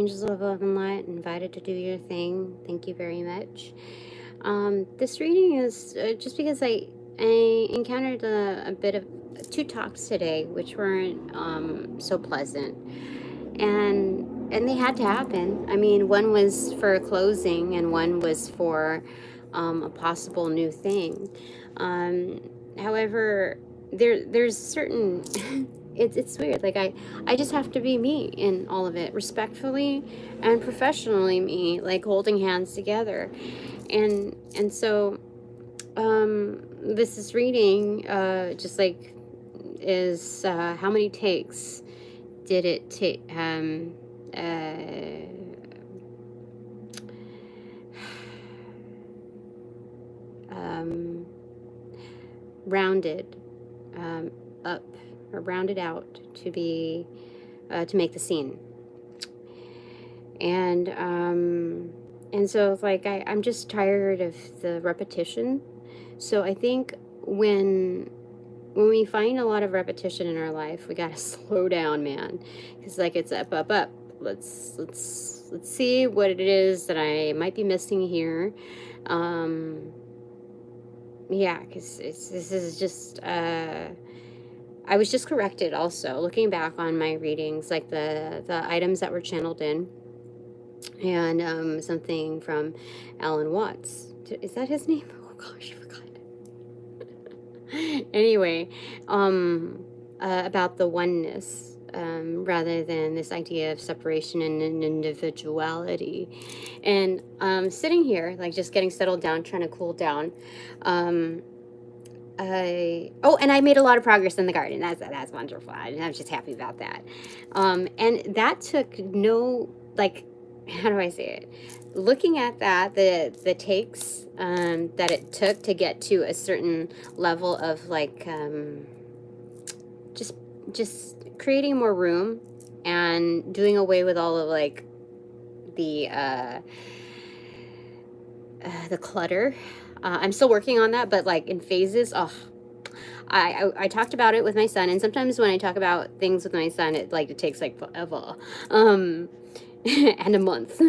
Angels of Love and Light, invited to do your thing. Thank you very much. This reading is just because I encountered a bit of 2 talks today, which weren't so pleasant, and they had to happen. I mean, one was for a closing, and one was for a possible new thing. However, there's certain it's weird. Like I just have to be me in all of it, respectfully and professionally me, like holding hands together, and so this is reading just like is how many takes did it take? Rounded up or rounded out to be to make the scene, and so it's like I'm just tired of the repetition. So I think when we find a lot of repetition in our life, we gotta slow down, man, because like it's up. Let's see what it is that I might be missing here. Yeah, because this is just I was just corrected also looking back on my readings, like the items that were channeled in, and something from Alan Watts. Is that his name? Oh gosh, I forgot. Anyway, about the oneness, rather than this idea of separation and individuality. And sitting here, like just getting settled down, trying to cool down. And I made a lot of progress in the garden. That's wonderful. I'm just happy about that. And that took no, like, how do I say it? Looking at that, the takes that it took to get to a certain level of like just creating more room and doing away with all of like the clutter. I'm still working on that, but like in phases. Oh, I talked about it with my son, and sometimes when I talk about things with my son, it takes like forever. And a month,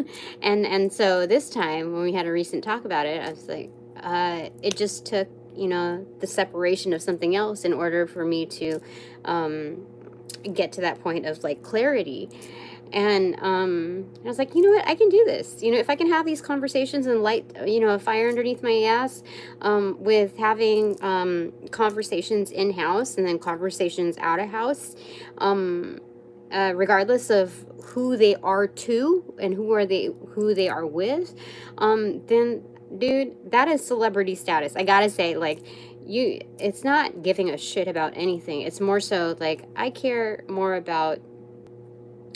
and so this time when we had a recent talk about it, I was like, it just took the separation of something else in order for me to get to that point of like clarity. And I was like, you know what, I can do this. If I can have these conversations and light a fire underneath my ass, with having conversations in-house and then conversations out of house, regardless of who they are to and who they are with, then dude, that is celebrity status. I gotta say, like, it's not giving a shit about anything. It's more so like I care more about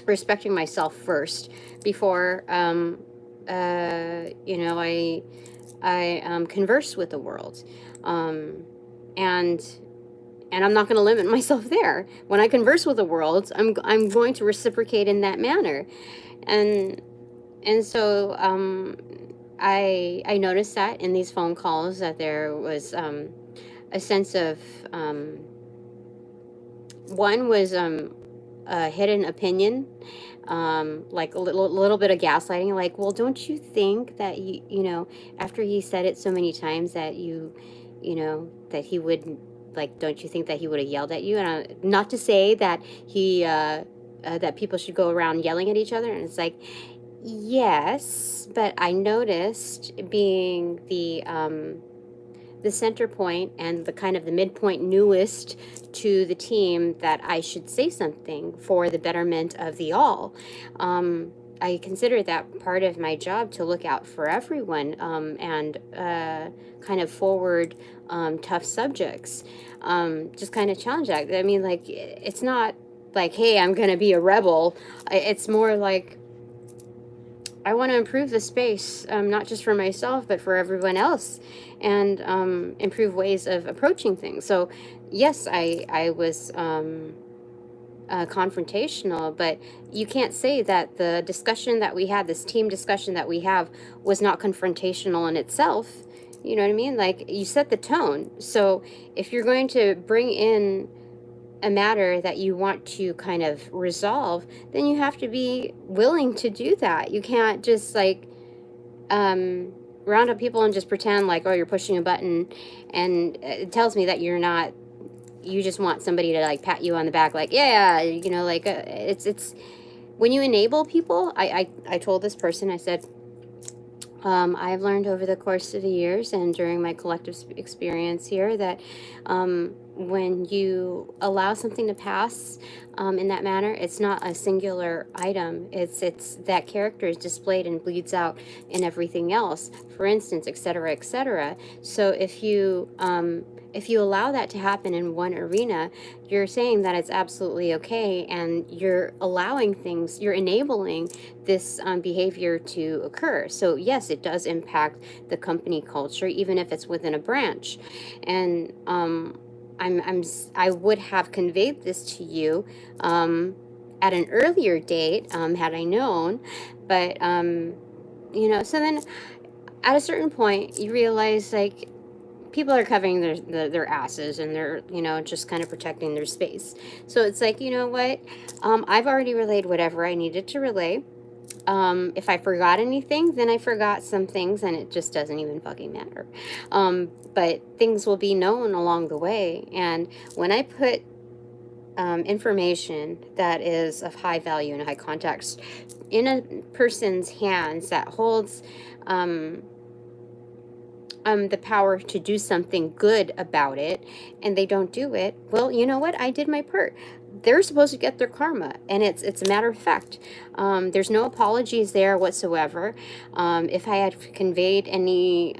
respecting myself first before I converse with the world, and I'm not going to limit myself there. When I converse with the world, I'm going to reciprocate in that manner. And so I noticed that in these phone calls that there was a sense of one was a hidden opinion, like a little bit of gaslighting, like, well, don't you think that after he said it so many times that that he would, like, don't you think that he would have yelled at you? And not to say that he that people should go around yelling at each other, and it's like, yes, but I noticed, being the center point and the kind of the midpoint newest to the team, that I should say something for the betterment of the all. I consider that part of my job, to look out for everyone, and kind of forward tough subjects, just kind of challenge that. I mean, like, it's not like, hey, I'm gonna be a rebel. It's more like, I want to improve the space, not just for myself, but for everyone else, and improve ways of approaching things. So yes, I was confrontational, but you can't say that the discussion that we had, this team discussion that we have, was not confrontational in itself. You know what I mean? Like, you set the tone. So if you're going to bring in a matter that you want to kind of resolve, then you have to be willing to do that. You can't just like round up people and just pretend like, oh, you're pushing a button, and it tells me that you're not, you just want somebody to like pat you on the back like, yeah, you know, like it's when you enable people. I told this person, I said, I've learned over the course of the years and during my collective experience here that when you allow something to pass in that manner, it's not a singular item. It's that character is displayed and bleeds out in everything else. For instance, etc., etc. So if you allow that to happen in one arena, you're saying that it's absolutely okay, and you're allowing things, you're enabling this behavior to occur. So yes, it does impact the company culture, even if it's within a branch. And I would have conveyed this to you at an earlier date had I known, but you know. So then, at a certain point, you realize like people are covering their asses, and they're, you know, just kind of protecting their space. So it's like, you know what? I've already relayed whatever I needed to relay. If I forgot anything, then I forgot some things, and it just doesn't even fucking matter. But things will be known along the way. And when I put information that is of high value and high context in a person's hands that holds the power to do something good about it, and they don't do it, well, you know what? I did my part. They're supposed to get their karma, and it's a matter of fact. There's no apologies there whatsoever. If I had conveyed any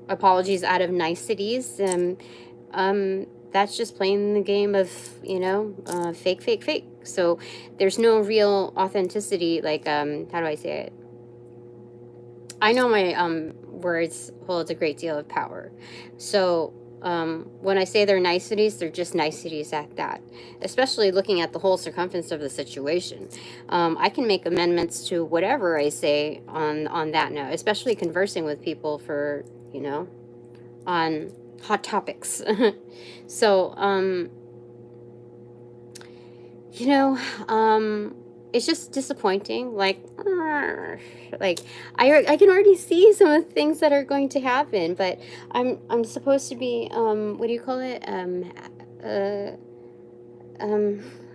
apologies out of niceties, that's just playing the game of, you know, fake, fake, fake. So there's no real authenticity. Like, how do I say it? I know my words hold a great deal of power. So when I say they're niceties, they're just niceties at that, especially looking at the whole circumference of the situation. I can make amendments to whatever I say on that note, especially conversing with people for, you know, on hot topics. So, you know, it's just disappointing. Like I can already see some of the things that are going to happen, but I'm supposed to be what do you call it?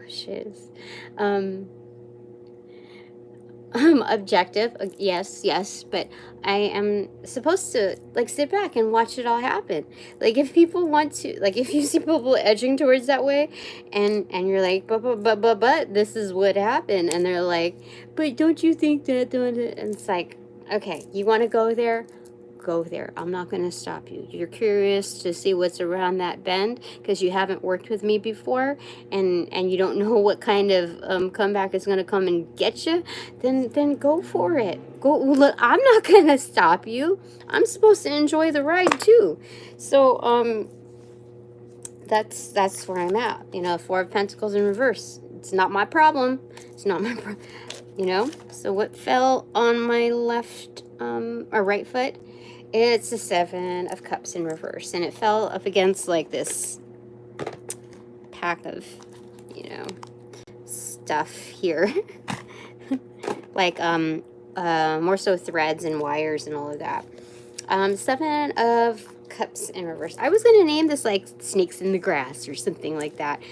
Shiz. Objective, yes, but I am supposed to like sit back and watch it all happen. Like if people want to, like if you see people edging towards that way, and you're like, but this is what happened, and they're like, but don't you think that? And it's like, okay, you want to go there? Go there. I'm not going to stop you. You're curious to see what's around that bend because you haven't worked with me before, and you don't know what kind of comeback is going to come and get you. Then go for it. Go. Look, I'm not going to stop you. I'm supposed to enjoy the ride too. So that's where I'm at. You know, Four of Pentacles in reverse. It's not my problem. It's not my problem. You know. So what fell on my left or right foot? It's the Seven of Cups in reverse, and it fell up against like this pack of, you know, stuff here. Like more so threads and wires and all of that. Seven of Cups in reverse. I was gonna name this like Snakes in the Grass or something like that.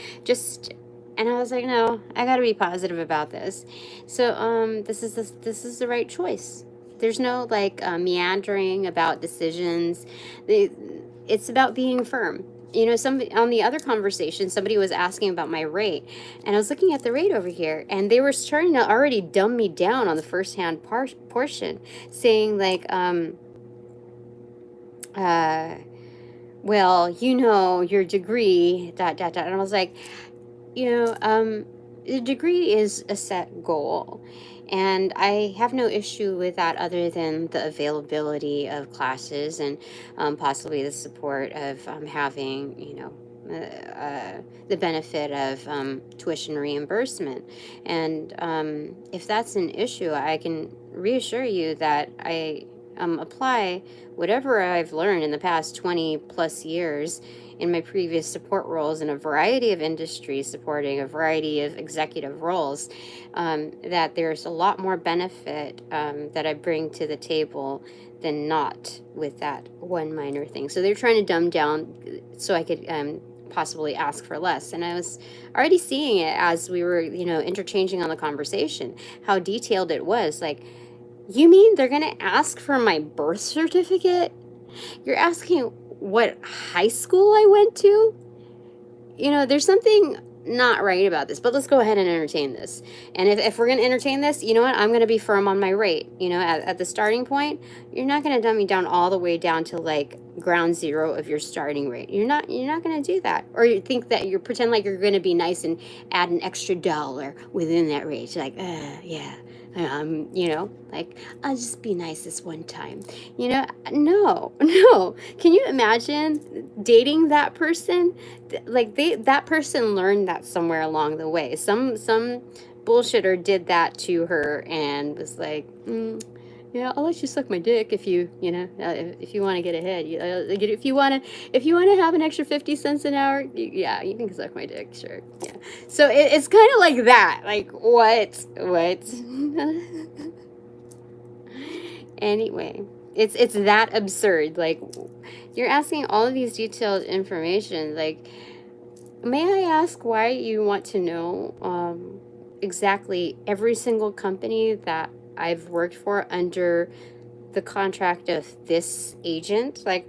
And I was like, no, I gotta be positive about this. So this is the right choice. There's no like meandering about decisions. It's about being firm. You know, somebody on the other conversation, somebody was asking about my rate, and I was looking at the rate over here, and they were starting to already dumb me down on the first-hand portion, saying like, well, you know, your degree, ... And I was like, you know, the degree is a set goal. And I have no issue with that other than the availability of classes and possibly the support of having, you know, the benefit of tuition reimbursement. And if that's an issue, I can reassure you that I apply whatever I've learned in the past 20 plus years in my previous support roles in a variety of industries, supporting a variety of executive roles, that there's a lot more benefit that I bring to the table than not with that one minor thing. So they're trying to dumb down so I could possibly ask for less. And I was already seeing it as we were, interchanging on the conversation, how detailed it was. Like, you mean they're going to ask for my birth certificate? You're asking what high school I went to? There's something not right about this, but let's go ahead and entertain this. And if we're going to entertain this, you know what? I'm going to be firm on my rate. At the starting point, you're not going to dumb me down all the way down to like ground zero of your starting rate. You're not going to do that. Or you think that you pretend like you're going to be nice and add an extra dollar within that rate. You're like, yeah. Like, I'll just be nice this one time. No. Can you imagine dating that person? Like, that person learned that somewhere along the way. Some bullshitter did that to her and was like, yeah, I'll let you suck my dick if you want to get ahead. If you want to have an extra 50 cents an hour, yeah, you can suck my dick, sure. Yeah. So it's kind of like that. Like, what? Anyway, it's that absurd. Like, you're asking all of these detailed information. Like, may I ask why you want to know exactly every single company that I've worked for under the contract of this agent? Like,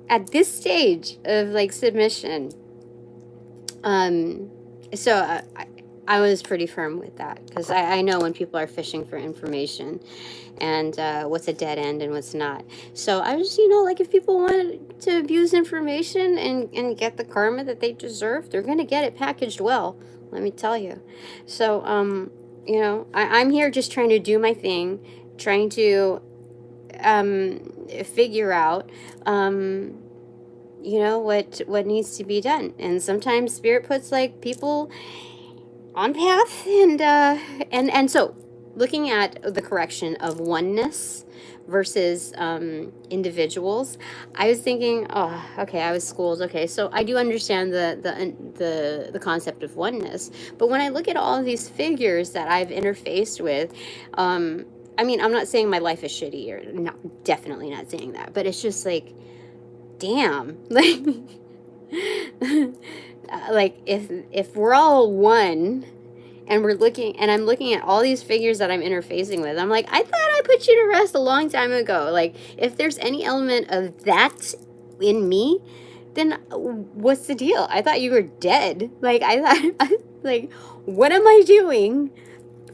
at this stage of like submission, so I was pretty firm with that, because I know when people are fishing for information and what's a dead end and what's not. So I was, like, if people want to abuse information and get the karma that they deserve, they're going to get it packaged well, let me tell you. So, I'm here just trying to do my thing, trying to figure out what needs to be done. And sometimes spirit puts like people on path, and so looking at the correction of oneness versus individuals, I was thinking, oh, okay, I was schooled. Okay, so I do understand the concept of oneness, but when I look at all of these figures that I've interfaced with, I mean, I'm not saying my life is shitty, or not, definitely not saying that, but it's just like, damn, like, like if we're all one, and I'm looking at all these figures that I'm interfacing with, I'm like, I thought I put you to rest a long time ago. Like, if there's any element of that in me, then what's the deal? I thought you were dead. Like, I thought, like, what am I doing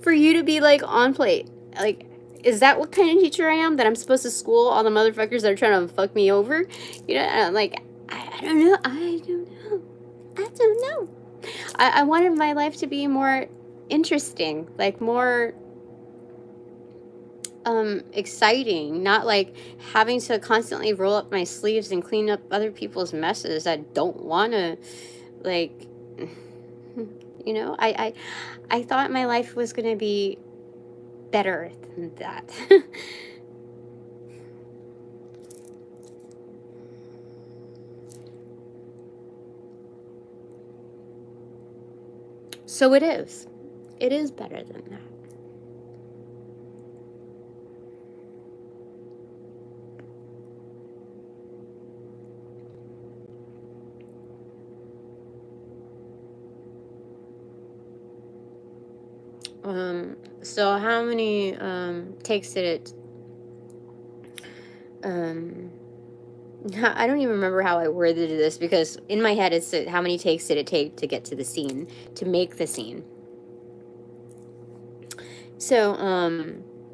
for you to be like on plate? Like, is that what kind of teacher I am? That I'm supposed to school all the motherfuckers that are trying to fuck me over? Like, I don't know. I don't know. I wanted my life to be more interesting, like more exciting, not like having to constantly roll up my sleeves and clean up other people's messes. I don't want to, like, I thought my life was going to be better than that. So it is. It is better than that. So how many takes did it I don't even remember how I worded this, because in my head it's how many takes did it take to get to the scene, to make the scene. So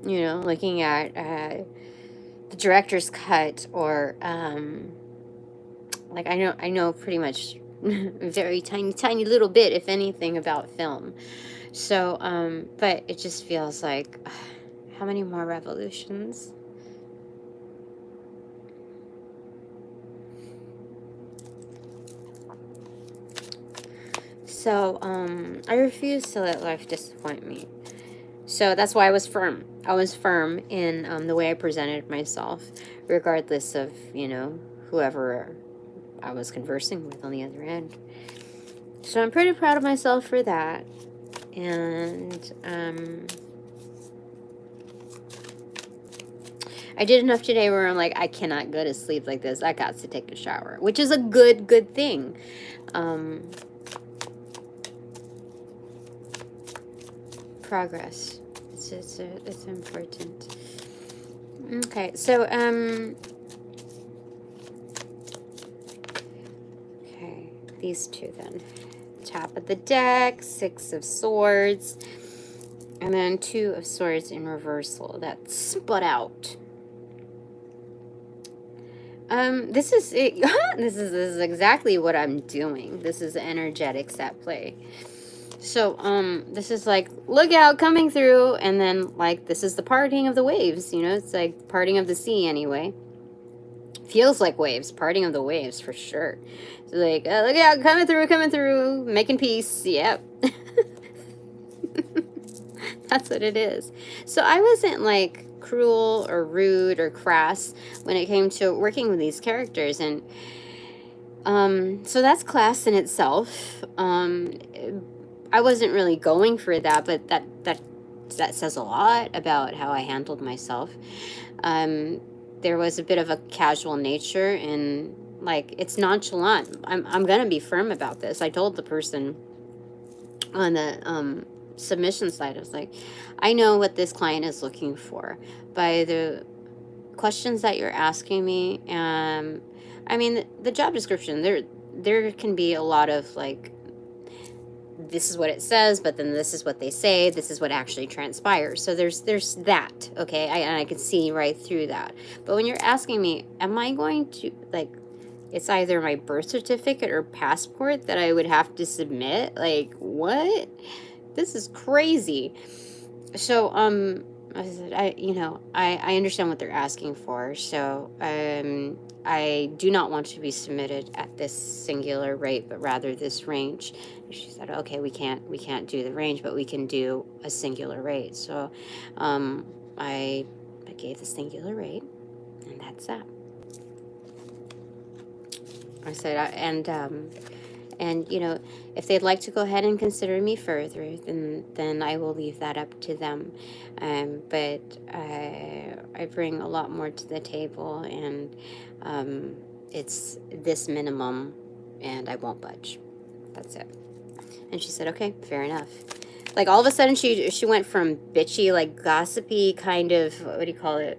looking at the director's cut, or like, I know pretty much a very tiny little bit, if anything, about film. So but it just feels like, how many more revolutions? So I refuse to let life disappoint me. So that's why I was firm. I was firm in the way I presented myself, regardless of, whoever I was conversing with on the other end. So I'm pretty proud of myself for that. And I did enough today where I'm like, I cannot go to sleep like this. I got to take a shower, which is a good thing. Progress. It's important. Okay, so okay, these two then. Top of the deck, 6 of Swords, and then 2 of Swords in reversal. That's split out. This is it. This is exactly what I'm doing. This is energetics at play. So, this is like, look out, coming through, and then, like, this is the parting of the waves, you know? It's like parting of the sea, anyway. Feels like waves, parting of the waves, for sure. So, like, look out, coming through, making peace, yep. That's what it is. So, I wasn't, like, cruel or rude or crass when it came to working with these characters, and, so that's class in itself. I wasn't really going for that, but that says a lot about how I handled myself. There was a bit of a casual nature, and like, it's nonchalant. I'm gonna be firm about this. I told the person on the submission side, I was like, I know what this client is looking for by the questions that you're asking me. I mean, the job description, there can be a lot of like, this is what it says, but then this is what they say, this is what actually transpires. So there's that, okay? And I can see right through that. But when you're asking me, am I going to, like, it's either my birth certificate or passport that I would have to submit? Like, what? This is crazy. So, I said, I understand what they're asking for. So, I do not want to be submitted at this singular rate, but rather this range. And she said, okay, we can't do the range, but we can do a singular rate. So, I gave the singular rate, and that's that. I said, and you know, if they'd like to go ahead and consider me further, then I will leave that up to them. But I bring a lot more to the table, and it's this minimum, and I won't budge. That's it. And she said, okay, fair enough. Like, all of a sudden, she went from bitchy, like, gossipy kind of, what do you call it?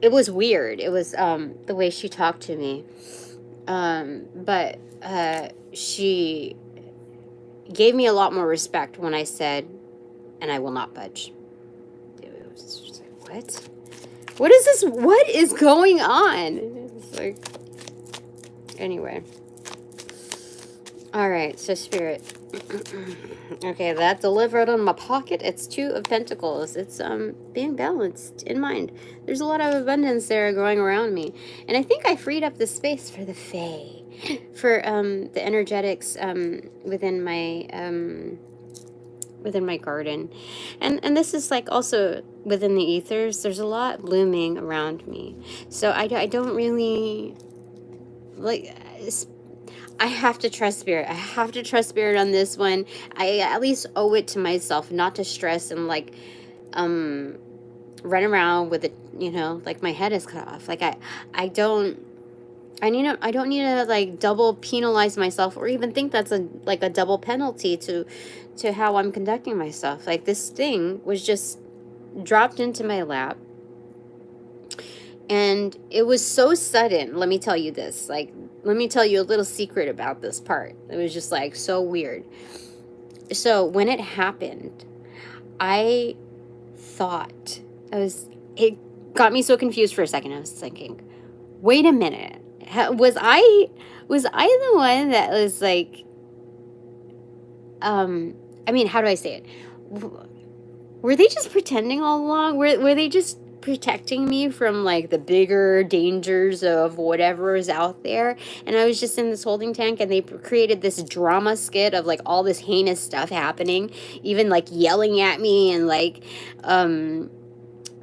It was weird. It was the way she talked to me. But she gave me a lot more respect when I said, and I will not budge. It was just like, what? What is this? What is going on? It's like, anyway. All right, so Spirit. Okay, that delivered on my pocket. It's 2 of Pentacles. It's being balanced in mind. There's a lot of abundance there going around me. And I think I freed up the space for the Fae. For the energetics within my garden. And this is like also within the ethers. There's a lot looming around me. So I don't really like, I have to trust Spirit. I have to trust Spirit on this one. I at least owe it to myself not to stress and like run around with it, you know, like my head is cut off. Like I don't need to like double penalize myself, or even think that's a double penalty to how I'm conducting myself. Like, this thing was just dropped into my lap, and it was so sudden. Let me tell you this. Like, let me tell you a little secret about this part. It was just like so weird. So when it happened, I thought, it got me so confused for a second. I was thinking, wait a minute. Was I the one that was like, I mean, how do I say it? Were they just pretending all along? Were they just protecting me from like the bigger dangers of whatever is out there? And I was just in this holding tank, and they created this drama skit of like all this heinous stuff happening, even like yelling at me and like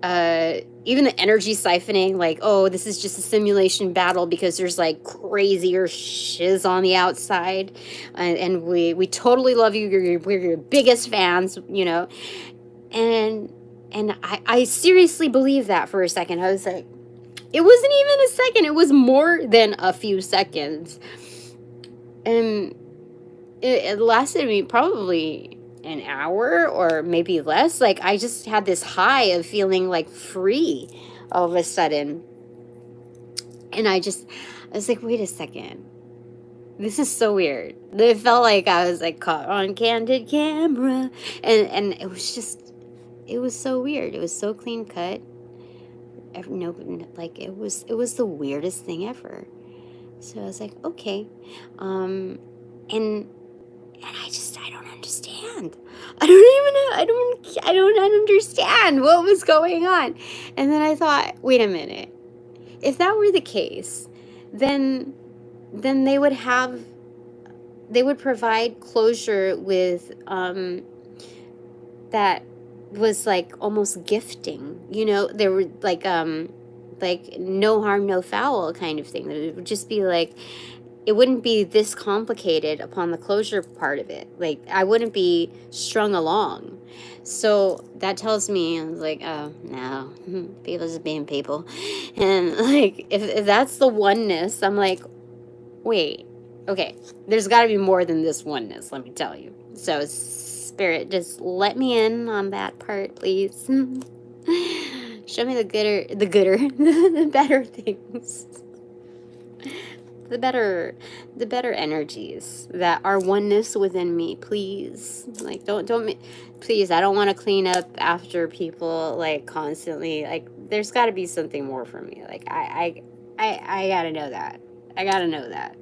even the energy siphoning, like, oh, this is just a simulation battle because there's like crazier shiz on the outside, and we totally love you. We're your biggest fans, you know, and I seriously believe that for a second. I was like, it wasn't even a second. It was more than a few seconds, and it lasted me probably an hour or maybe less. Like, I just had this high of feeling like free all of a sudden. And I was like, wait a second. This is so weird. It felt like I was like caught on candid camera. And it was just, it was so weird. It was so clean cut. No, like it was the weirdest thing ever. So I was like, okay. And I don't understand. I don't understand what was going on. And then I thought, wait a minute. If that were the case, then they would provide closure with that was like almost gifting, you know. There were like no harm, no foul kind of thing. It would just be like, it wouldn't be this complicated upon the closure part of it. Like, I wouldn't be strung along. So that tells me, I was like, oh, no, people just being people. And like, if that's the oneness, I'm like, wait, okay, there's got to be more than this oneness, let me tell you. So Spirit, just let me in on that part, please. Show me the better things. The better energies that are oneness within me, please. Like, don't please, I don't want to clean up after people like constantly. Like, there's got to be something more for me. Like, I gotta know that. I gotta know that.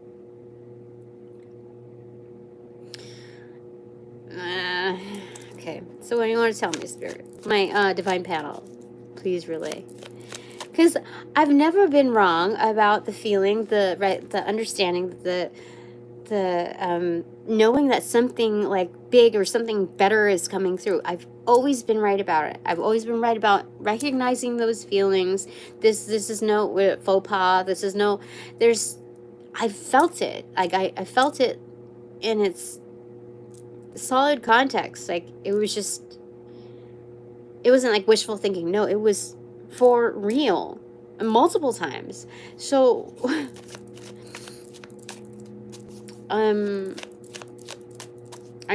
Okay, so what do you want to tell me, Spirit? My divine panel, please relay. Because I've never been wrong about the feeling, the understanding, the knowing that something like big or something better is coming through. I've always been right about it. I've always been right about recognizing those feelings. This is no faux pas. This is no. I felt it. Like I felt it in its solid context. Like, it wasn't like wishful thinking. No, it was for real, multiple times. So I'm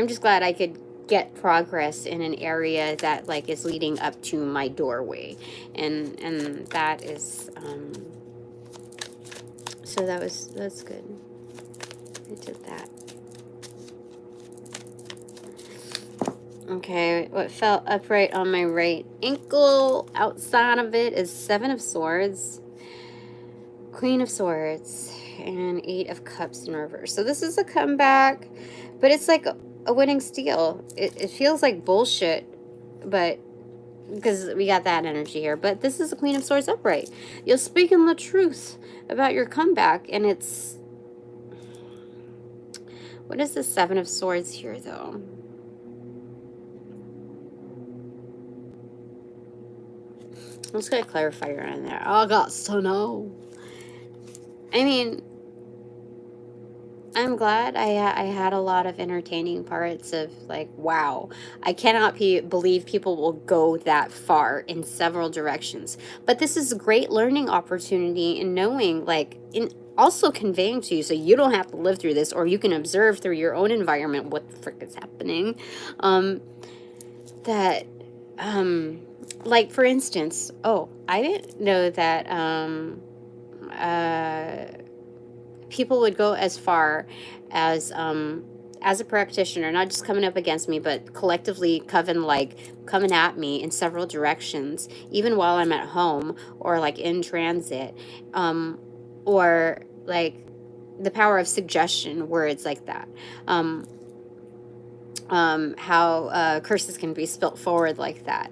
just glad I could get progress in an area that like is leading up to my doorway, and that is so that's good. I did that. Okay, what fell upright on my right ankle outside of it is 7 of Swords, Queen of Swords, and 8 of Cups in reverse. So this is a comeback, but it's like a winning steal. It feels like bullshit, but because we got that energy here. But this is a Queen of Swords upright. You're speaking the truth about your comeback, and it's... What is the 7 of Swords here, though? Let's get a clarifier on there. I got to know. I mean, I'm glad I had a lot of entertaining parts of like, wow, I cannot believe people will go that far in several directions. But this is a great learning opportunity in knowing, like, in also conveying to you, so you don't have to live through this, or you can observe through your own environment what the frick is happening. Like, for instance, I didn't know that people would go as far as a practitioner, not just coming up against me, but collectively coming at me in several directions, even while I'm at home or like in transit, or like the power of suggestion, words like that. How curses can be spilt forward like that.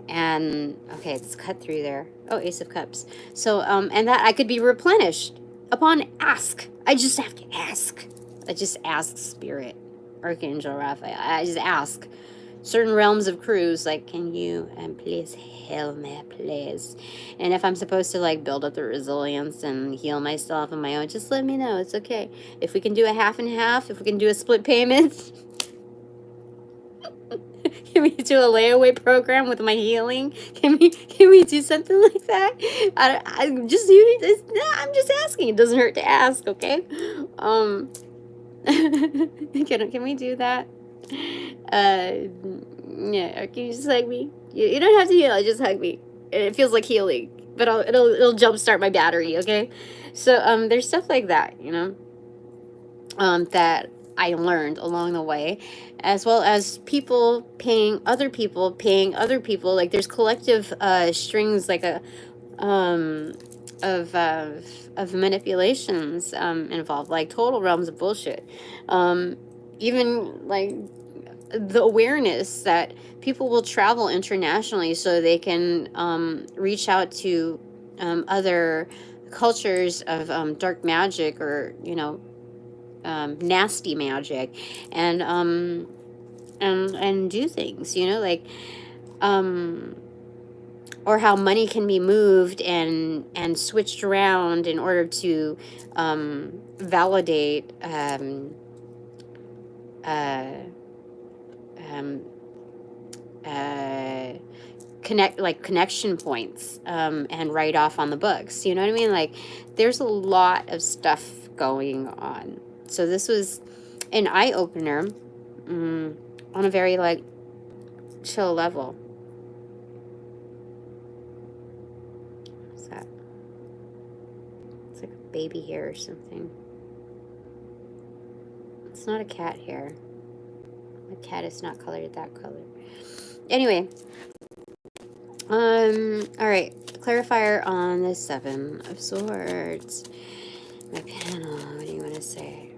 And okay, let's cut through there. Oh, Ace of Cups. So, and that I could be replenished upon ask. I just have to ask. I just ask Spirit, Archangel Raphael. I just ask certain realms of crews, like, can you please heal me, please? And if I'm supposed to like build up the resilience and heal myself on my own, just let me know. It's okay. If we can do a half and half, if we can do a split payment, can we do a layaway program with my healing? Can we do something like that? I'm just asking. It doesn't hurt to ask, okay? Can we do that? Yeah, can you just hug me? You don't have to heal, just hug me. It feels like healing, but it'll jumpstart my battery, okay? So there's stuff like that, you know, that I learned along the way, as well as people paying other people, like there's collective strings, like a of manipulations involved, like total realms of bullshit. Even like the awareness that people will travel internationally so they can reach out to other cultures of dark magic, or you know, nasty magic, and do things, you know, like or how money can be moved and switched around in order to validate connection points and write off on the books. You know what I mean? Like, there's a lot of stuff going on. So this was an eye-opener on a very like chill level. What's that? It's like a baby hair or something. It's not a cat hair. My cat is not colored that color. Anyway, all right, clarifier on the Seven of Swords. My panel, what do you want to say?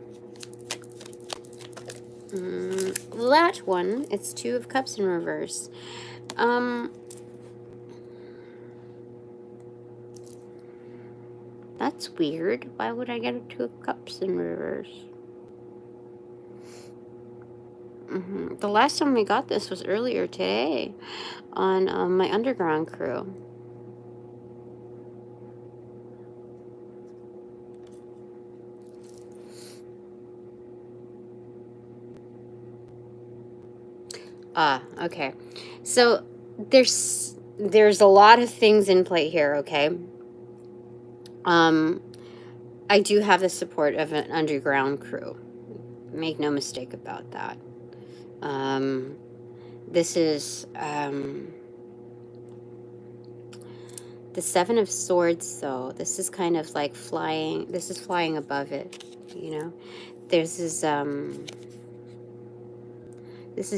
That one, it's Two of Cups in reverse. That's weird. Why would I get a Two of Cups in reverse? The last time we got this was earlier today on my underground crew. Okay. So there's a lot of things in play here, okay? I do have the support of an underground crew. Make no mistake about that. This is the Seven of Swords, though. This is kind of like flying. This is flying above it, you know? This is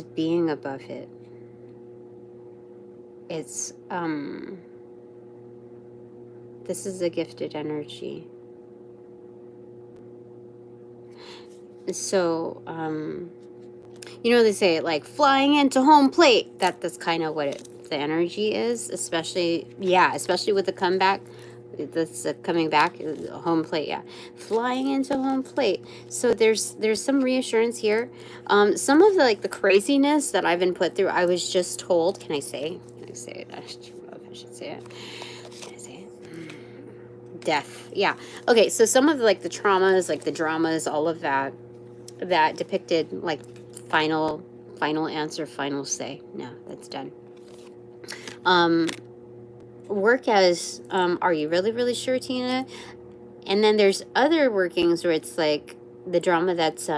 being above it. It's this is a gifted energy. So you know, they say like flying into home plate. That's kind of what the energy is, especially with the comeback. That's coming back, home plate, yeah. Flying into home plate. So there's some reassurance here. Some of the craziness that I've been put through, I was just told. Can I say it? I don't know if I should say it. Can I say it? Death. Yeah. Okay. So some of the traumas, the dramas, all of that depicted final answer, final say. No, that's done. Work as are you really sure, Tina? And then there's other workings where it's like the drama that's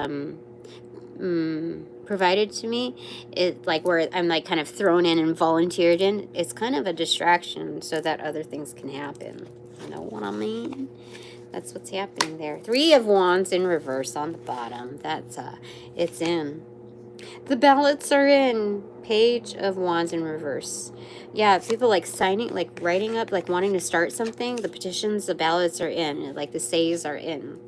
provided to me, it where I'm kind of thrown in and volunteered in. It's kind of a distraction so that other things can happen. You know what I mean? That's what's happening there. Three of Wands in reverse on the bottom. That's it's in. The ballots are in. Page of Wands in reverse. Yeah, people signing, writing up, wanting to start something. The petitions, the ballots are in. The says are in.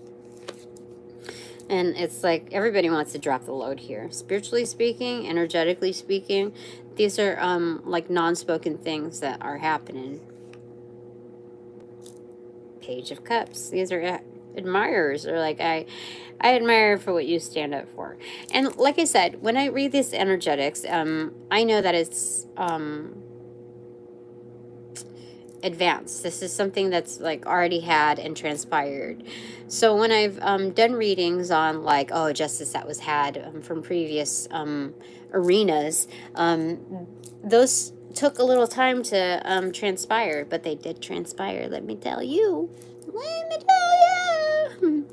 And it's everybody wants to drop the load here. Spiritually speaking, energetically speaking, these are non-spoken things that are happening. Page of Cups. These are admirers, or like I admire for what you stand up for. And like I said, when I read these energetics, I know that it's advanced. This is something that's like already had and transpired. So when I've done readings on like, oh, justice that was had from previous arenas, those took a little time to transpire, but they did transpire, let me tell you. Let me tell you.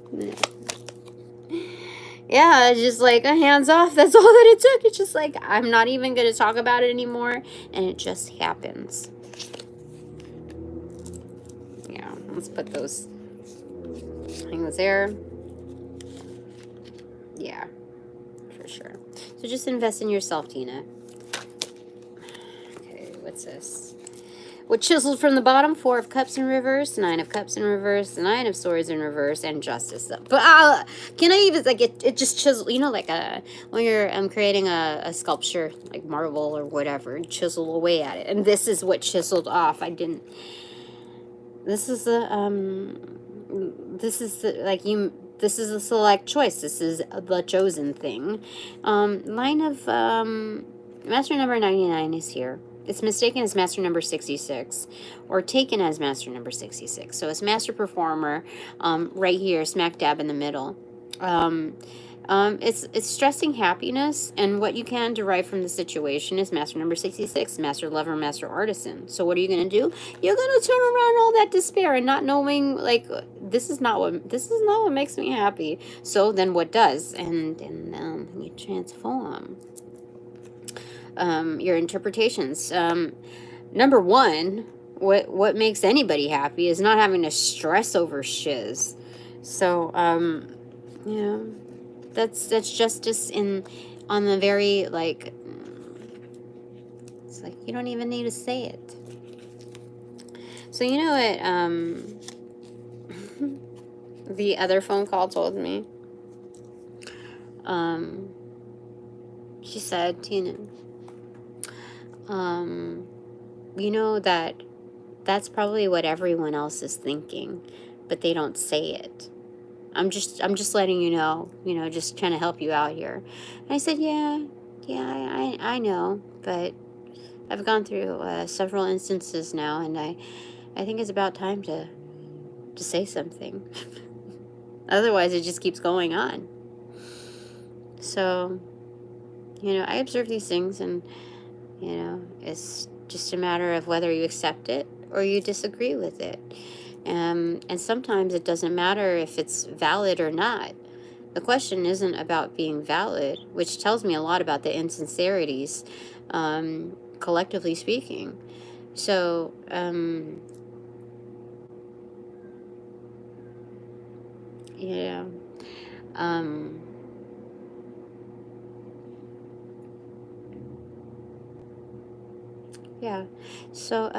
Yeah, it's just like a hands off. That's all that it took. It's just like, I'm not even going to talk about it anymore. And it just happens. Yeah, let's put those things there. Yeah, for sure. So just invest in yourself, Tina. Okay, what's this? What chiseled from the bottom? 4 of Cups in reverse, 9 of Cups in reverse, 9 of Swords in reverse, and Justice. But can I even, like, it just chiseled, you know, like when you're creating a sculpture, like marble or whatever, chisel away at it. And this is what chiseled off. This is the select choice. This is the chosen thing. Line of, master number 99 is here. It's mistaken as master number 66, or taken as master number 66. So it's master performer, right here, smack dab in the middle. It's stressing happiness, and what you can derive from the situation is master number 66, master lover, master artisan. So what are you going to do? You're going to turn around all that despair and not knowing, like, this is not what makes me happy. So then what does? And you transform. Your interpretations. Number one, what makes anybody happy is not having to stress over shiz. So, you know, that's justice on the very, like, it's like you don't even need to say it. So you know what the other phone call told me? She said, Tina, you know that's probably what everyone else is thinking, but they don't say it. I'm just letting you know, just trying to help you out here. And I said, yeah, I know, but I've gone through several instances now, and I think it's about time to say something. Otherwise, it just keeps going on. So, I observe these things, and it's just a matter of whether you accept it or you disagree with it. And sometimes it doesn't matter if it's valid or not. The question isn't about being valid, which tells me a lot about the insincerities, collectively speaking. So, yeah. Yeah. So,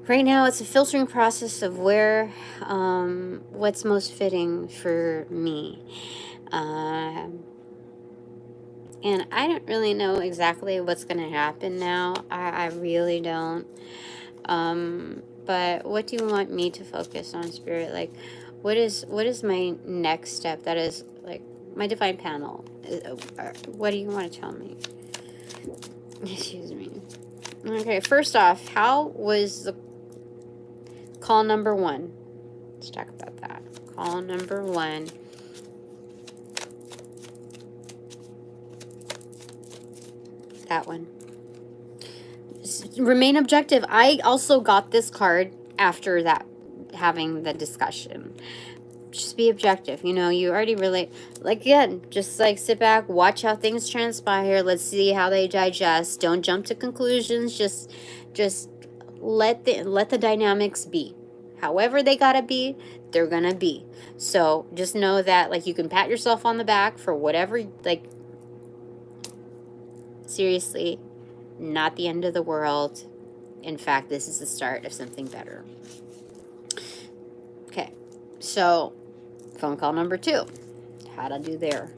right now it's a filtering process of where, what's most fitting for me. And I don't really know exactly what's going to happen now. I really don't. But what do you want me to focus on, Spirit? Like, what is my next step? That is, like, my divine panel. What do you want to tell me? Excuse me. Okay, first off, how was the call number 1? Let's talk about that. Call number 1. That one. Remain objective. I also got this card after that, having the discussion. Just be objective. You already relate. Like, again, just like sit back, watch how things transpire. Let's see how they digest. Don't jump to conclusions. Just let the dynamics be. However they gotta be, they're gonna be. So just know that, like, you can pat yourself on the back for whatever, like, seriously, not the end of the world. In fact, this is the start of something better. Okay, so phone call number 2. How'd I do there?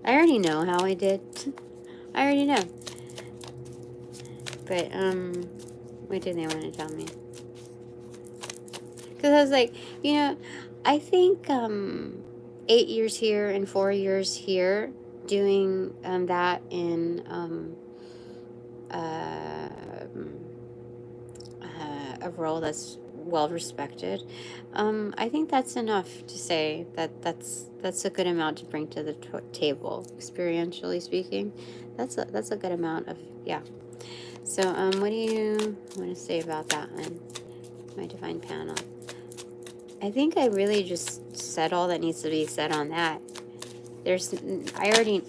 I already know how I did. I already know. But, what did they want to tell me? Because I was like, you know, I think 8 years here and 4 years here, doing that in a role that's well respected, I think that's enough to say that that's a good amount to bring to the table, experientially speaking. That's a good amount of, yeah. So what do you want to say about that one, my divine panel? I think I really just said all that needs to be said on that. I already,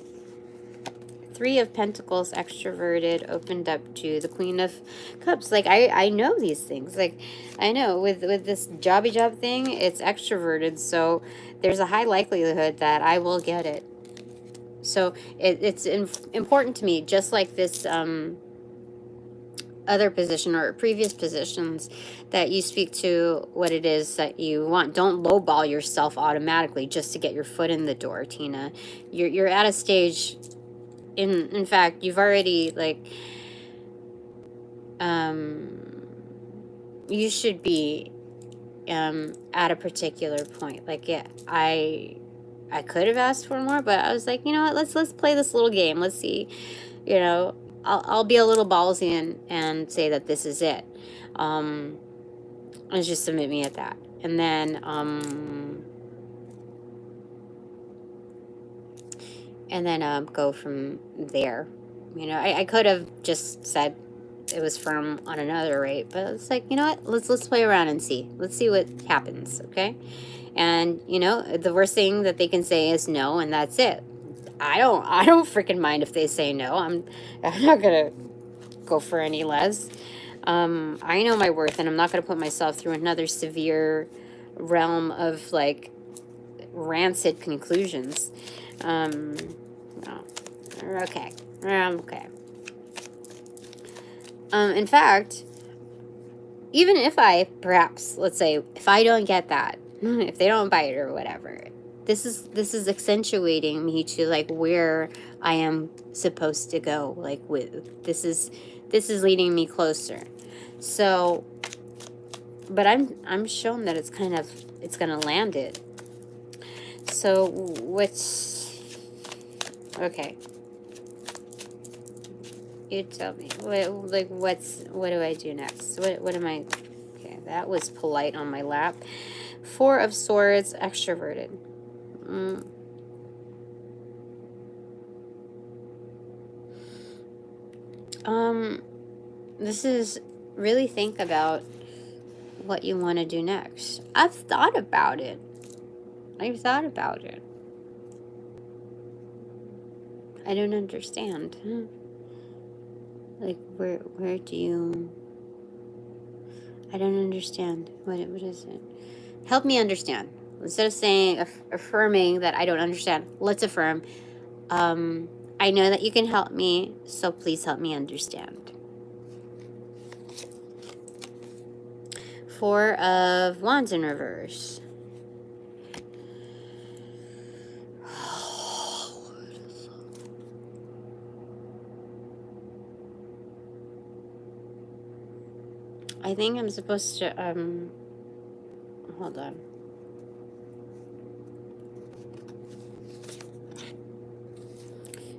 3 of Pentacles extroverted opened up to the Queen of Cups. Like, I know these things. Like, I know with this jobby job thing, it's extroverted, so there's a high likelihood that I will get it. So it's important to me, just like this other position or previous positions, that you speak to what it is that you want. Don't lowball yourself automatically just to get your foot in the door, Tina. You're at a stage, in fact, you've already, like, you should be at a particular point. Like, yeah, I could have asked for more, but I was like, you know what, let's play this little game. Let's see, you know, I'll be a little ballsy and say that this is it. And just submit me at that. And then go from there. You know, I could have just said it was firm on another rate, but it's like, you know what, let's play around and see. Let's see what happens, okay? And, you know, the worst thing that they can say is no, and that's it. I don't freaking mind if they say no. I'm not gonna go for any less. I know my worth, and I'm not gonna put myself through another severe realm of, like, rancid conclusions. No. Okay. Okay. In fact, even if I, perhaps, let's say, if I don't get that, if they don't bite or whatever, this is accentuating me to, like, where I am supposed to go. Like, with this is leading me closer. So, but I'm shown that it's gonna land it. So what's okay? You tell me. What do I do next? What am I? Okay, that was polite on my lap. 4 of Swords extroverted. This is really think about what you want to do next. I've thought about it. I don't understand. Like, where do you... I don't understand. What is it? Help me understand. Instead of saying, affirming that I don't understand, let's affirm. I know that you can help me, so please help me understand. 4 of Wands in reverse. I think I'm supposed to, hold on.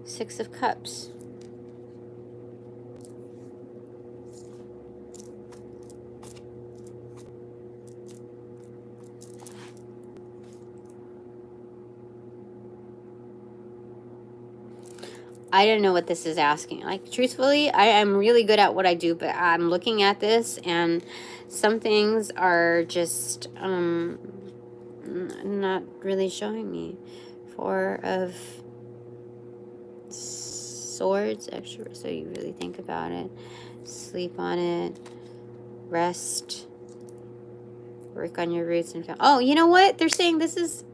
Six of Cups. I don't know what this is asking. Like, truthfully, I am really good at what I do, but I'm looking at this and some things are just not really showing me. 4 of Swords, extra, so you really think about it. Sleep on it. Rest. Work on your roots and... Oh, you know what? They're saying this is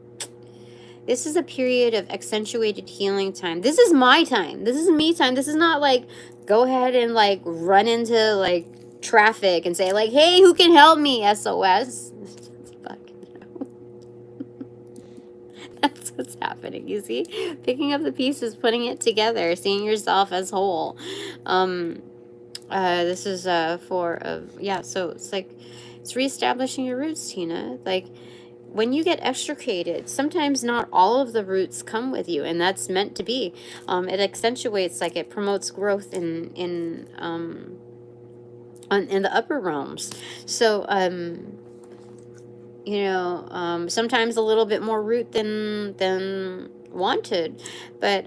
a period of accentuated healing time. This is my time. This is me time. This is not like, go ahead and, like, run into, like, traffic and say, like, hey, who can help me? SOS. That's what's happening, you see? Picking up the pieces, putting it together, seeing yourself as whole. This is 4 of... Yeah, so it's like, It's reestablishing your roots, Tina. Like, when you get extricated, sometimes not all of the roots come with you, and that's meant to be. It accentuates, like it promotes growth in the upper realms. So, you know, sometimes a little bit more root than wanted, but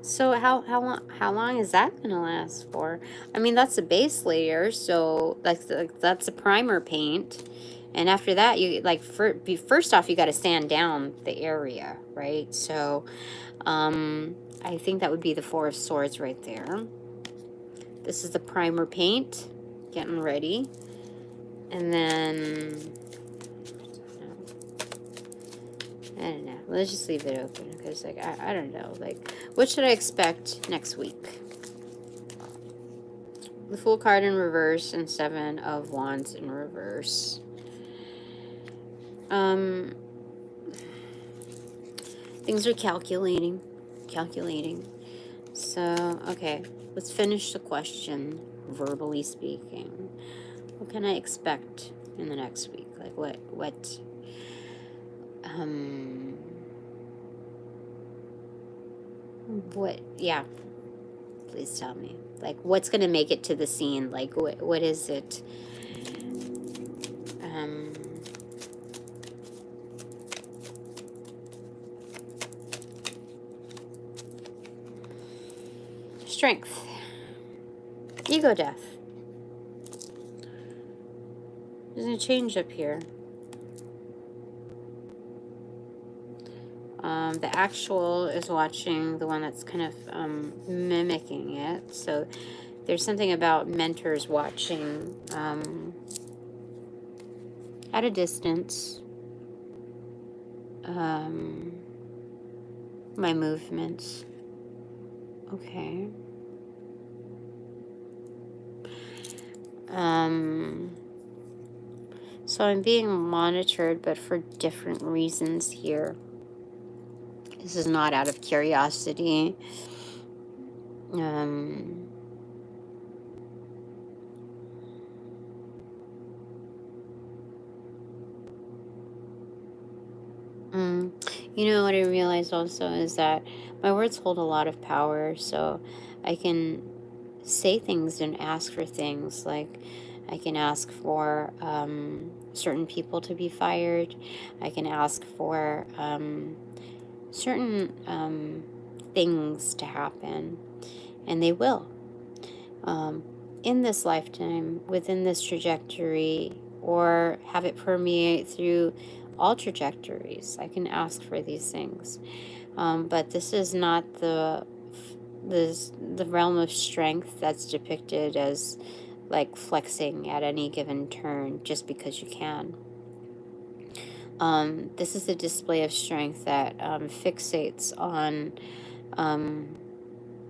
So how long is that gonna last for? I mean, that's a base layer, so that's a primer paint, and after that, you like first off, you got to sand down the area, right? So, I think that would be the Four of Swords right there. This is the primer paint, getting ready, and then I don't know. Let's just leave it open because, like, I don't know. Like, what should I expect next week? The Fool card in reverse and Seven of Wands in reverse. Things are calculating. So, okay. Let's finish the question, verbally speaking. What can I expect in the next week? Like, yeah, please tell me. Like, what's gonna make it to the scene? Like, what is it? Strength. Ego death. There's a change up here. The actual is watching the one that's kind of mimicking it. So there's something about mentors watching at a distance my movements. Okay. So I'm being monitored, but for different reasons here. This is not out of curiosity. You know what I realized also is that my words hold a lot of power, so I can say things and ask for things. Like, I can ask for certain people to be fired. I can ask for certain things to happen, and they will. In this lifetime, within this trajectory, or have it permeate through all trajectories. I can ask for these things. But this is not the realm of strength that's depicted as like flexing at any given turn just because you can. This is a display of strength that fixates on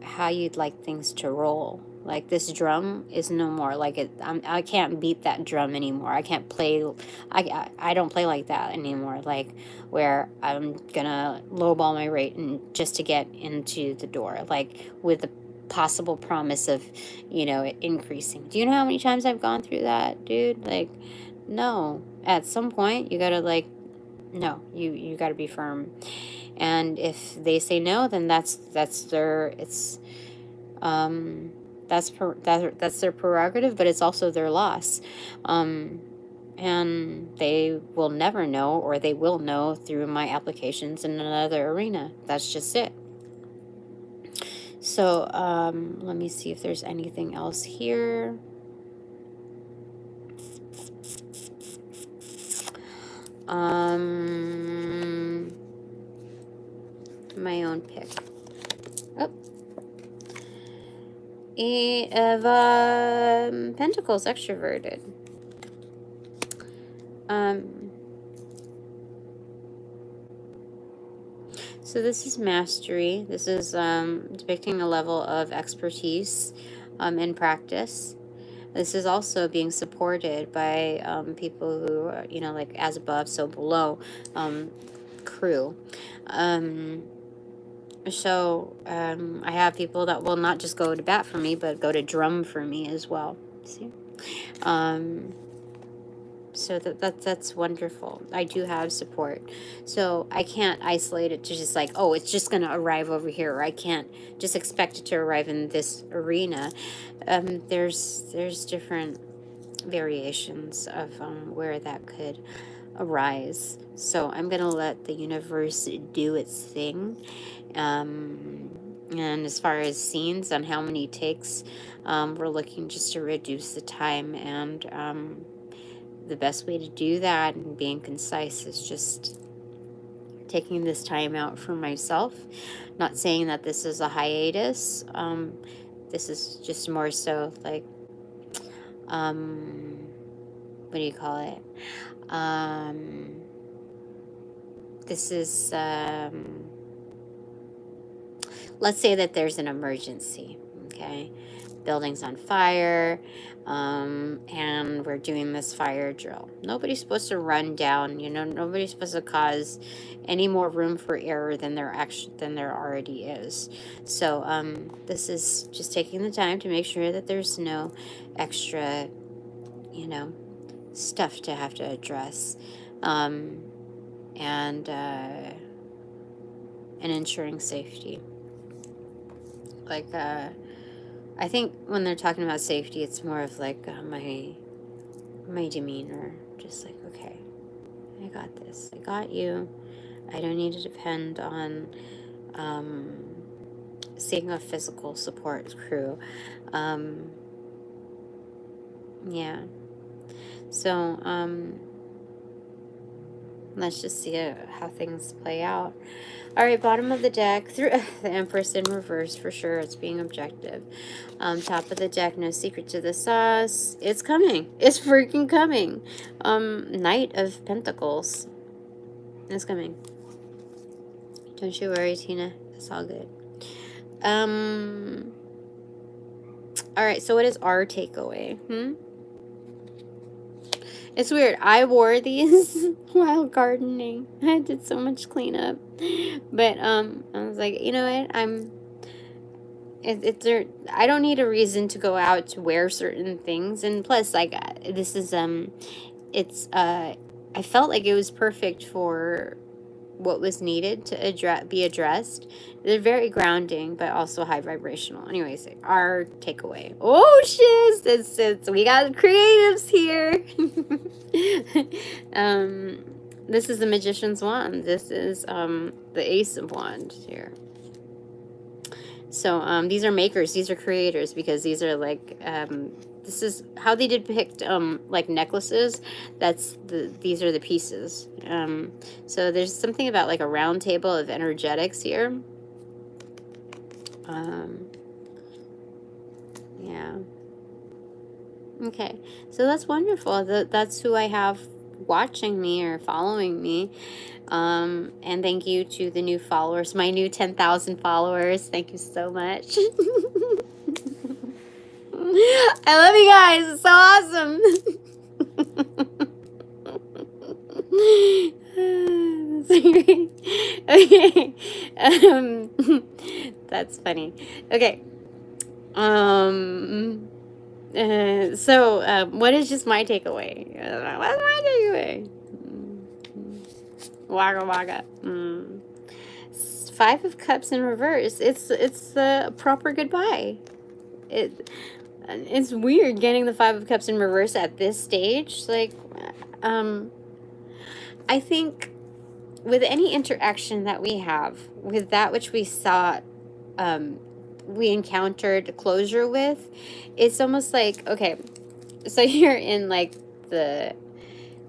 how you'd like things to roll. Like, this drum is no more. Like, I can't beat that drum anymore. I can't play. I don't play like that anymore. Like, where I'm gonna lowball my rate and just to get into the door. Like, with the possible promise of, you know, it increasing. Do you know how many times I've gone through that, dude? Like, no. At some point, you gotta, like, no. You gotta be firm. And if they say no, then that's their that's their prerogative, but it's also their loss. And they will never know, or they will know through my applications in another arena. That's just it. So let me see if there's anything else here. My own pick. Oh. Eight of Pentacles, extroverted. So this is mastery. This is depicting a level of expertise in practice. This is also being supported by people who are, you know, like as above, so below. crew. So I have people that will not just go to bat for me, but go to drum for me as well. See? So that's wonderful. I do have support. So I can't isolate it to just like, oh, it's just going to arrive over here, or I can't just expect it to arrive in this arena. There's different variations of where that could arise. So I'm going to let the universe do its thing. And as far as scenes on how many takes, we're looking just to reduce the time, and the best way to do that and being concise is just taking this time out for myself. Not saying that this is a hiatus. This is just more so like, what do you call it? This is, let's say that there's an emergency, okay? Building's on fire, and we're doing this fire drill. Nobody's supposed to run down, you know, nobody's supposed to cause any more room for error than there already is. So this is just taking the time to make sure that there's no extra, you know, stuff to have to address, and ensuring safety. Like, I think when they're talking about safety, it's more of like my demeanor. Just like, okay, I got this. I got you. I don't need to depend on seeing a physical support crew. Yeah. So, let's just see how things play out. All right, bottom of the deck, through the Empress in reverse for sure. It's being objective. Top of the deck, no secret to the sauce. It's coming. It's freaking coming. Knight of Pentacles. It's coming. Don't you worry, Tina. It's all good. All right, so what is our takeaway? It's weird. I wore these while gardening. I did so much cleanup. But I was like, you know what? I don't need a reason to go out to wear certain things. And plus, like, this is I felt like it was perfect for what was needed to be addressed. They're very grounding, but also high vibrational. Anyways, our takeaway. Oh, shiz! We got creatives here. This is the Magician's Wand. This is the Ace of Wands here. So these are makers. These are creators, because these are like this is how they depict like necklaces. These are the pieces. So there's something about like a round table of energetics here. Yeah. Okay, so that's wonderful. That's who I have watching me or following me. And thank you to the new followers, my new 10,000 followers. Thank you so much. I love you guys. It's so awesome. Okay. That's funny. Okay. So what is just my takeaway? What's my takeaway? Waka waka. 5 of Cups in reverse. It's the proper goodbye. It's weird getting the 5 of Cups in reverse at this stage. Like, I think with any interaction that we have with that which we saw, we encountered closure with, it's almost like, okay, so you're in like the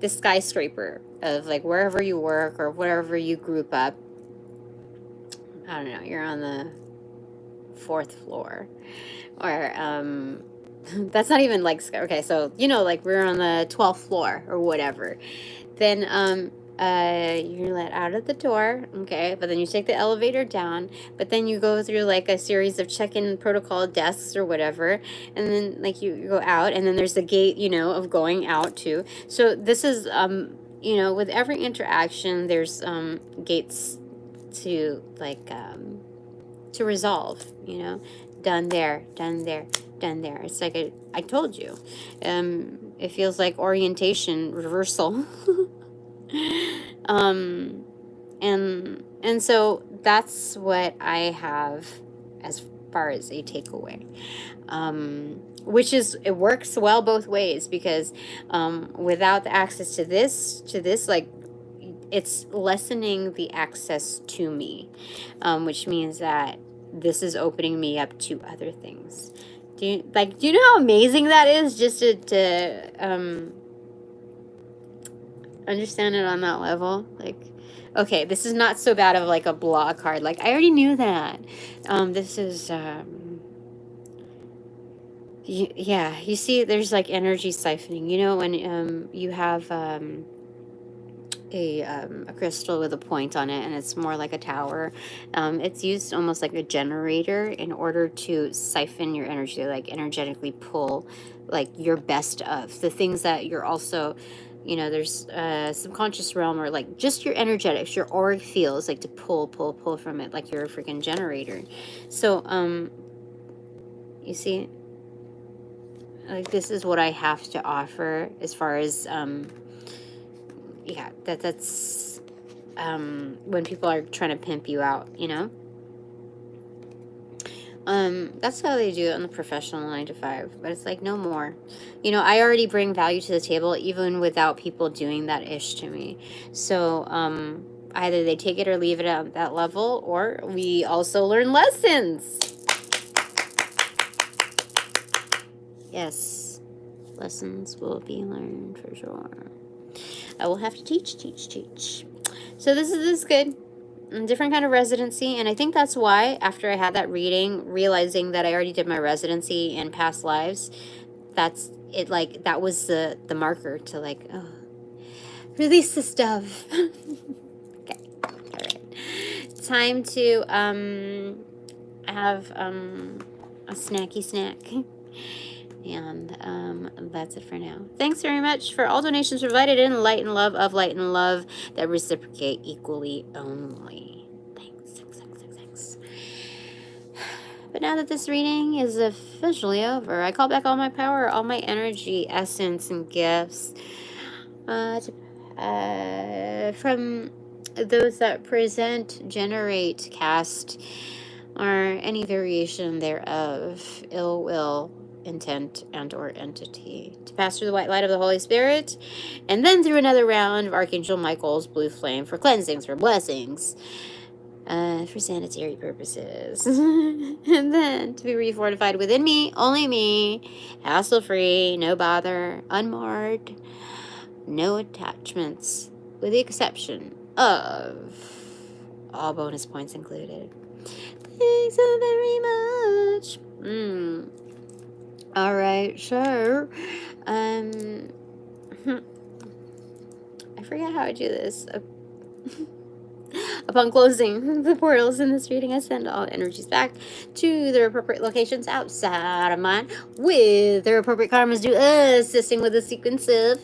skyscraper of like wherever you work or wherever you group up. I don't know, you're on the 4th floor, or that's not even like, okay, so you know, like we're on the 12th floor or whatever. Then you're let out of the door, okay, but then you take the elevator down, but then you go through like a series of check-in protocol desks or whatever, and then like you go out, and then there's the gate, you know, of going out too. So this is you know, with every interaction, there's gates to like to resolve, you know, done there, done there, done there. It's like I told you, it feels like orientation reversal. And so that's what I have as far as a takeaway, which is, it works well both ways, because without the access to this, like, it's lessening the access to me, which means that this is opening me up to other things. Do you know how amazing that is, just to understand it on that level? Like, okay, this is not so bad of like a blah card. Like, I already knew that. This is yeah, you see, there's like energy siphoning. You know, when you have a crystal with a point on it, and it's more like a tower. It's used almost like a generator in order to siphon your energy, like energetically pull like your best of the things that you're also, you know, there's subconscious realm, or like just your energetics, your auric fields, like to pull from it, like you're a freaking generator. So you see, like, this is what I have to offer as far as yeah, that's when people are trying to pimp you out, you know. That's how they do it on the professional 9 to 5, but it's like, no more. You know, I already bring value to the table even without people doing that ish to me. So either they take it or leave it at that level, or we also learn lessons. Yes, lessons will be learned for sure. I will have to teach. So this is good. Different kind of residency, and I think that's why after I had that reading, realizing that I already did my residency in past lives, that's it. Like, that was the marker to like, oh, release the stuff. Okay, all right. Time to have a snacky snack. And that's it for now. Thanks very much for all donations provided in light and love, of light and love that reciprocate equally only. Thanks. But now that this reading is officially over, I call back all my power, all my energy, essence, and gifts from those that present, generate, cast, or any variation thereof, ill will, intent, and or entity, to pass through the white light of the Holy Spirit, and then through another round of Archangel Michael's blue flame for cleansings, for blessings, for sanitary purposes, and then to be refortified within me, only me, hassle-free, no bother, unmarred, no attachments, with the exception of all bonus points included. Thanks so very much. All right, sure. I forget how I do this. Upon closing the portals in this reading, I send all energies back to their appropriate locations outside of mine, with their appropriate karmas due, assisting with the sequence of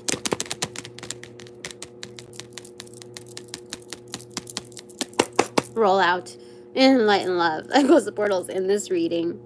roll out in light and love. I close the portals in this reading.